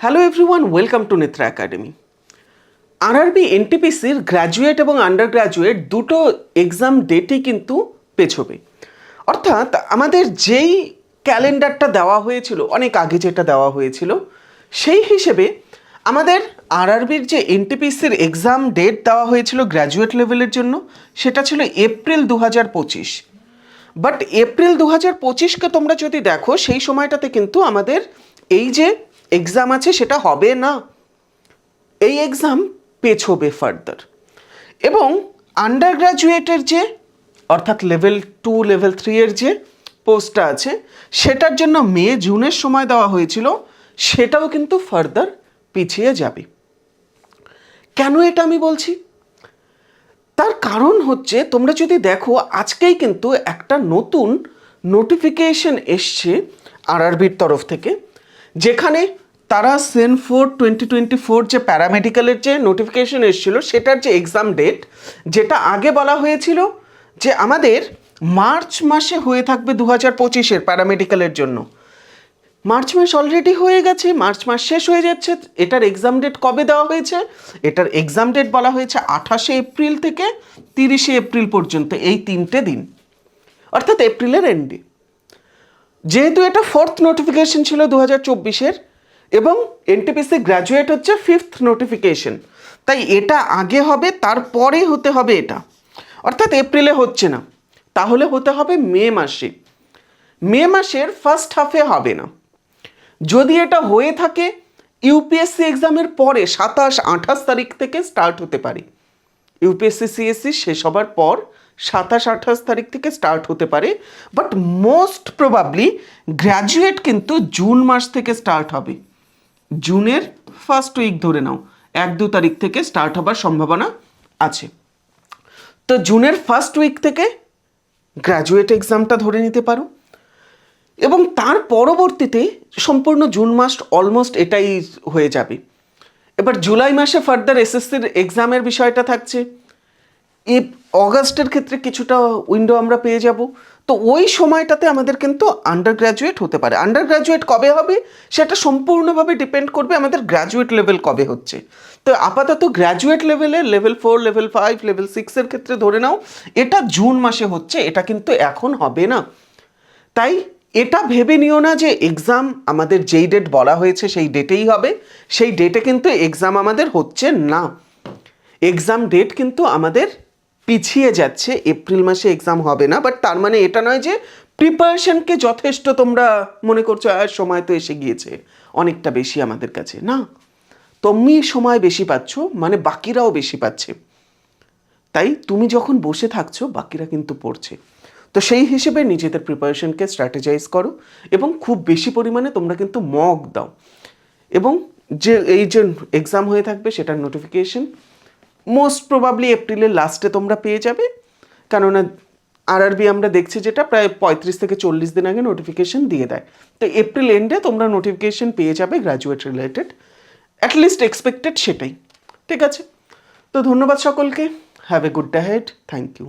Hello everyone, welcome to Netra Academy. RRB এনটিপিসির graduate এবং undergraduate দুটো এক্সাম ডেটই কিন্তু পেছোবে। অর্থাৎ আমাদের যেই ক্যালেন্ডারটা দেওয়া হয়েছিল, অনেক আগে যেটা দেওয়া হয়েছিল, সেই হিসেবে আমাদের আরআরবির যে এনটিপিসির এক্সাম ডেট দেওয়া হয়েছিল গ্র্যাজুয়েট লেভেলের জন্য, সেটা ছিল এপ্রিল 2025। বাট এপ্রিল 2025কে তোমরা যদি দেখো, সেই সময়টাতে কিন্তু আমাদের এই যে এক্সাম আছে সেটা হবে না, এই এক্সাম পেছোবে ফার্দার। এবং আন্ডার গ্র্যাজুয়েটের যে অর্থাৎ লেভেল 2 লেভেল 3 এর যে পোস্টটা আছে সেটার জন্য মে জুনের সময় দেওয়া হয়েছিল, সেটাও কিন্তু ফার্দার পিছিয়ে যাবে। কেন এটা আমি বলছি? তার কারণ হচ্ছে, তোমরা যদি দেখো আজকেই কিন্তু একটা নতুন নোটিফিকেশন এসছে আরআরবির তরফ থেকে, যেখানে তারা সেনফোর 2024 যে প্যারামেডিক্যালের যে নোটিফিকেশন এসেছিল সেটার যে এক্সাম ডেট, যেটা আগে বলা হয়েছিল যে আমাদের মার্চ মাসে হয়ে থাকবে 2025-এর প্যারামেডিক্যালের জন্য। মার্চ মাস অলরেডি হয়ে গেছে, মার্চ মাস শেষ হয়ে যাচ্ছে। এটার এক্সাম ডেট কবে দেওয়া হয়েছে? এটার এক্সাম ডেট বলা হয়েছে 28শে এপ্রিল থেকে 30শে এপ্রিল পর্যন্ত, এই 3টে দিন, অর্থাৎ এপ্রিলের এন্ডে। যেহেতু এটা 4th নোটিফিকেশন ছিল 2024-এর এবং এনটিপিসি গ্র্যাজুয়েট হচ্ছে 5th নোটিফিকেশন, তাই এটা আগে হবে, তারপরে হতে হবে এটা। অর্থাৎ এপ্রিলে হচ্ছে না, তাহলে হতে হবে মে মাসে। মে মাসের ফার্স্ট হাফে হবে না। যদি এটা হয়ে থাকে ইউপিএসসি এক্সামের পরে 27-28 তারিখ থেকে স্টার্ট হতে পারে। ইউপিএসসি সিএসসি শেষ হবার পর 27-28 তারিখ থেকে স্টার্ট হতে পারে। বাট মোস্ট প্রবাবলি গ্র্যাজুয়েট কিন্তু জুন মাস থেকে স্টার্ট হবে। জুনের ফার্স্ট উইক ধরে নাও, 1-2 তারিখ থেকে স্টার্ট হবার সম্ভাবনা আছে। তো জুনের ফার্স্ট উইক থেকে গ্র্যাজুয়েট এক্সামটা ধরে নিতে পারো, এবং তার পরবর্তীতে সম্পূর্ণ জুন মাস অলমোস্ট এটাই হয়ে যাবে। এবার জুলাই মাসে ফার্দার এসএসসির এক্সামের বিষয়টা থাকছে। এই অগাস্টের ক্ষেত্রে কিছুটা উইন্ডো আমরা পেয়ে যাব। তো ওই সময়টাতে আমাদের কিন্তু আন্ডার গ্র্যাজুয়েট হতে পারে। আন্ডার গ্র্যাজুয়েট কবে হবে সেটা সম্পূর্ণভাবে ডিপেন্ড করবে আমাদের গ্র্যাজুয়েট লেভেল কবে হচ্ছে। তো আপাতত গ্র্যাজুয়েট লেভেলে লেভেল 4 লেভেল 5 লেভেল 6-এর ক্ষেত্রে ধরে নাও এটা জুন মাসে হচ্ছে, এটা কিন্তু এখন হবে না। তাই এটা ভেবে নিও না যে এক্সাম আমাদের যেই ডেট বলা হয়েছে সেই ডেটেই হবে, সেই ডেটে কিন্তু এক্সাম আমাদের হচ্ছে না। এক্সাম ডেট কিন্তু আমাদের পিছিয়ে যাচ্ছে, এপ্রিল মাসে এক্সাম হবে না। বাট তার মানে এটা নয় যে প্রিপারেশনকে যথেষ্ট তোমরা মনে করছো আর সময় তো এসে গিয়েছে অনেকটা বেশি আমাদের কাছে, না। তুমি সময় বেশি পাচ্ছ মানে বাকিরাও বেশি পাচ্ছে, তাই তুমি যখন বসে থাকছো বাকিরা কিন্তু পড়ছে। তো সেই হিসেবে নিজেদের প্রিপারেশনকে স্ট্র্যাটেজাইজ করো এবং খুব বেশি পরিমাণে তোমরা কিন্তু মক দাও, এবং যে এই যে এক্সাম হয়ে থাকবে সেটার নোটিফিকেশন মোস্ট প্রবাবলি এপ্রিলের লাস্টে তোমরা পেয়ে যাবে। কেননা আরআরবি আমরা দেখছি যেটা প্রায় 35 থেকে 40 দিন আগে নোটিফিকেশন দিয়ে দেয়। তো এপ্রিল এন্ডে তোমরা নোটিফিকেশন পেয়ে যাবে গ্র্যাজুয়েট রিলেটেড, অ্যাটলিস্ট এক্সপেক্টেড সেটাই। ঠিক আছে, তো ধন্যবাদ সকলকে। Have a good day head. Thank you.